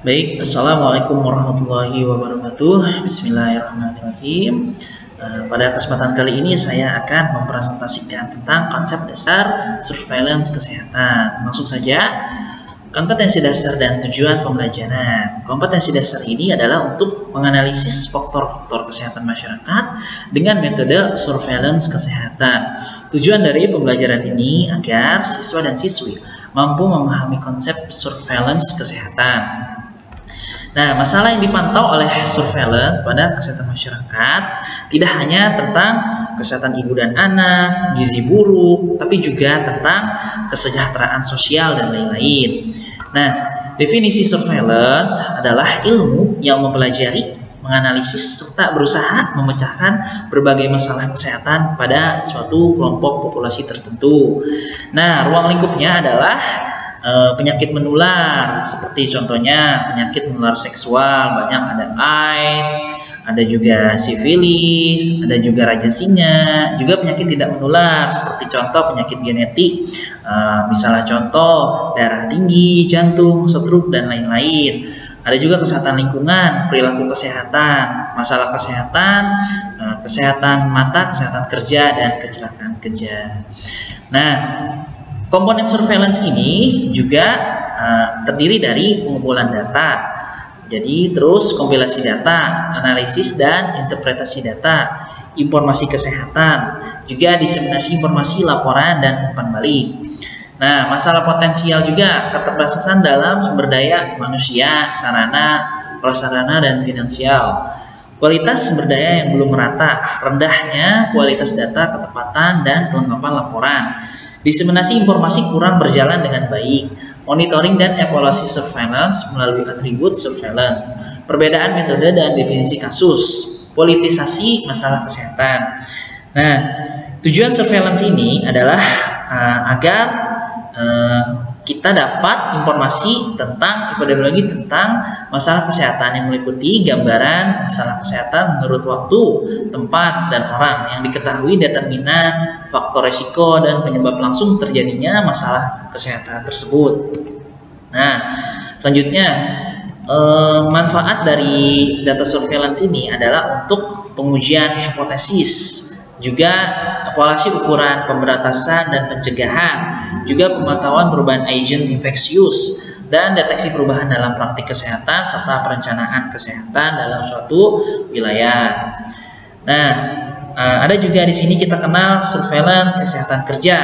Baik, Assalamualaikum warahmatullahi wabarakatuh. Bismillahirrahmanirrahim. Pada kesempatan kali ini saya akan mempresentasikan tentang konsep dasar surveillance kesehatan. Langsung saja, kompetensi dasar dan tujuan pembelajaran. Kompetensi dasar ini adalah untuk menganalisis faktor-faktor kesehatan masyarakat dengan metode surveillance kesehatan. Tujuan dari pembelajaran ini agar siswa dan siswi mampu memahami konsep surveillance kesehatan. Nah, masalah yang dipantau oleh surveillance pada kesehatan masyarakat tidak hanya tentang kesehatan ibu dan anak, gizi buruk, tapi juga tentang kesejahteraan sosial dan lain-lain. Nah, definisi surveillance adalah ilmu yang mempelajari, menganalisis, serta berusaha memecahkan berbagai masalah kesehatan pada suatu kelompok populasi tertentu. Nah, ruang lingkupnya adalah penyakit menular, seperti contohnya penyakit menular seksual, banyak ada AIDS, ada juga sifilis, ada juga raja singa, juga penyakit tidak menular seperti contoh penyakit genetik, misalnya contoh darah tinggi, jantung, stroke dan lain-lain. Ada juga kesehatan lingkungan, perilaku kesehatan, masalah kesehatan, kesehatan mata, kesehatan kerja dan kecelakaan kerja. Nah, komponen surveillance ini juga terdiri dari pengumpulan data. Jadi terus kompilasi data, analisis dan interpretasi data, informasi kesehatan, juga diseminasi informasi, laporan dan umpan balik. Nah, masalah potensial juga keterbatasan dalam sumber daya manusia, sarana, prasarana dan finansial. Kualitas sumber daya yang belum merata, rendahnya kualitas data, ketepatan dan kelengkapan laporan. Diseminasi informasi kurang berjalan dengan baik. Monitoring dan evaluasi surveillance melalui atribut surveillance. Perbedaan metode dan definisi kasus. Politisasi masalah kesehatan. Nah, tujuan surveillance ini adalah agar kita dapat informasi tentang epidemiologi tentang masalah kesehatan yang meliputi gambaran masalah kesehatan menurut waktu, tempat, dan orang yang diketahui determinan, faktor resiko, dan penyebab langsung terjadinya masalah kesehatan tersebut. Nah, selanjutnya manfaat dari data surveillance ini adalah untuk pengujian hipotesis, juga evaluasi ukuran pemberantasan dan pencegahan, juga pemantauan perubahan agent infeksius, dan deteksi perubahan dalam praktik kesehatan serta perencanaan kesehatan dalam suatu wilayah. Nah, ada juga di sini kita kenal surveillance kesehatan kerja.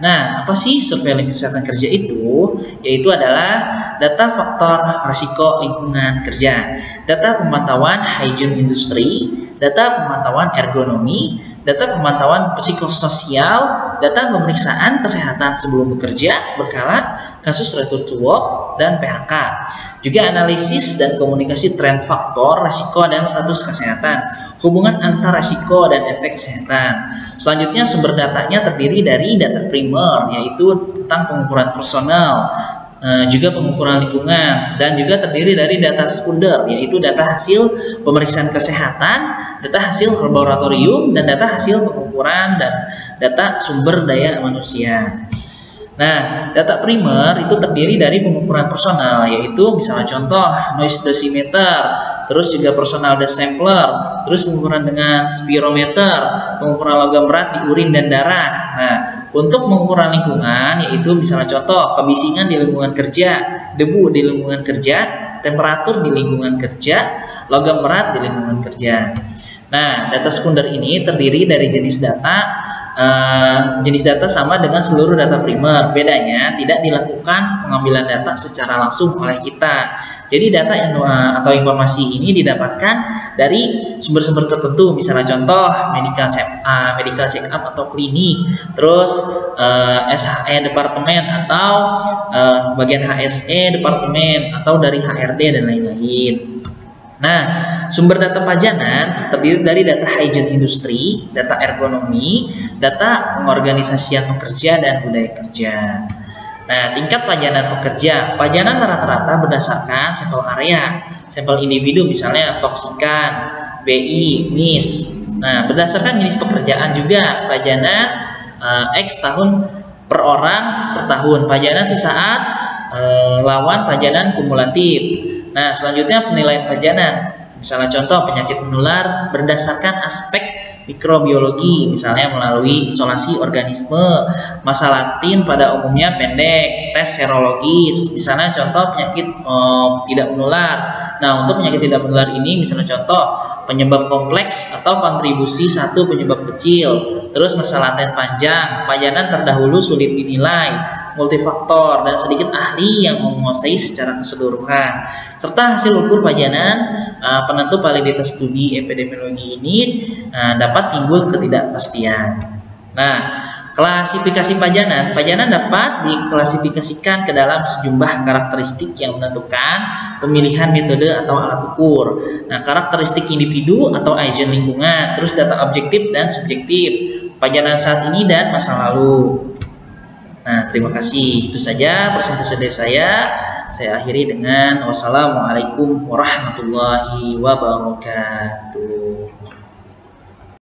Nah, apa sih surveillance kesehatan kerja itu? Yaitu adalah data faktor risiko lingkungan kerja, data pemantauan hygiene industri, data pemantauan ergonomi, data pemantauan psikososial, data pemeriksaan kesehatan sebelum bekerja, berkala, kasus return to work, dan PHK. Juga analisis dan komunikasi tren faktor, risiko, dan status kesehatan, hubungan antar risiko dan efek kesehatan. Selanjutnya sumber datanya terdiri dari data primer, yaitu tentang pengukuran personal, juga pengukuran lingkungan, dan juga terdiri dari data sekunder, yaitu data hasil pemeriksaan kesehatan, data hasil laboratorium, dan data hasil pengukuran dan data sumber daya manusia. Nah, data primer itu terdiri dari pengukuran personal, yaitu misalnya contoh noise dosimeter, terus juga personal dust sampler, terus pengukuran dengan spirometer, pengukuran logam berat di urin dan darah. Nah, untuk pengukuran lingkungan yaitu misalnya contoh kebisingan di lingkungan kerja, debu di lingkungan kerja, temperatur di lingkungan kerja, logam berat di lingkungan kerja. Nah, data sekunder ini terdiri dari jenis data sama dengan seluruh data primer. Bedanya tidak dilakukan pengambilan data secara langsung oleh kita. Jadi data atau informasi ini didapatkan dari sumber-sumber tertentu, misalnya contoh medical check up atau klinik, terus SHE departemen atau bagian HSE departemen atau dari HRD dan lain-lain. Nah, sumber data pajanan terdiri dari data hygiene industri, data ergonomi, data pengorganisasian pekerja dan budaya kerja. Nah, tingkat pajanan pekerja. Pajanan rata-rata berdasarkan sampel area, sampel individu misalnya toksikan, BI, MIS. Nah, berdasarkan jenis pekerjaan juga pajanan X tahun per orang per tahun. Pajanan sesaat lawan pajanan kumulatif. Nah, selanjutnya penilaian pajanan. Misalnya contoh penyakit menular berdasarkan aspek mikrobiologi, misalnya melalui isolasi organisme. Masa latin pada umumnya pendek, tes serologis, misalnya contoh penyakit tidak menular. Nah, untuk penyakit tidak menular ini misalnya contoh penyebab kompleks atau kontribusi satu penyebab kecil. Terus masa laten panjang, pajanan terdahulu sulit dinilai, multifaktor, dan sedikit ahli yang menguasai secara keseluruhan. Serta hasil ukur pajanan penentu validitas studi epidemiologi ini dapat timbul ketidakpastian. Nah, klasifikasi pajanan. Pajanan dapat diklasifikasikan ke dalam sejumlah karakteristik yang menentukan pemilihan metode atau alat ukur. Nah, karakteristik individu atau agent lingkungan, terus data objektif dan subjektif, pajanan saat ini dan masa lalu. Nah, terima kasih. Itu saja presentasi dari saya. Saya akhiri dengan wassalamualaikum warahmatullahi wabarakatuh.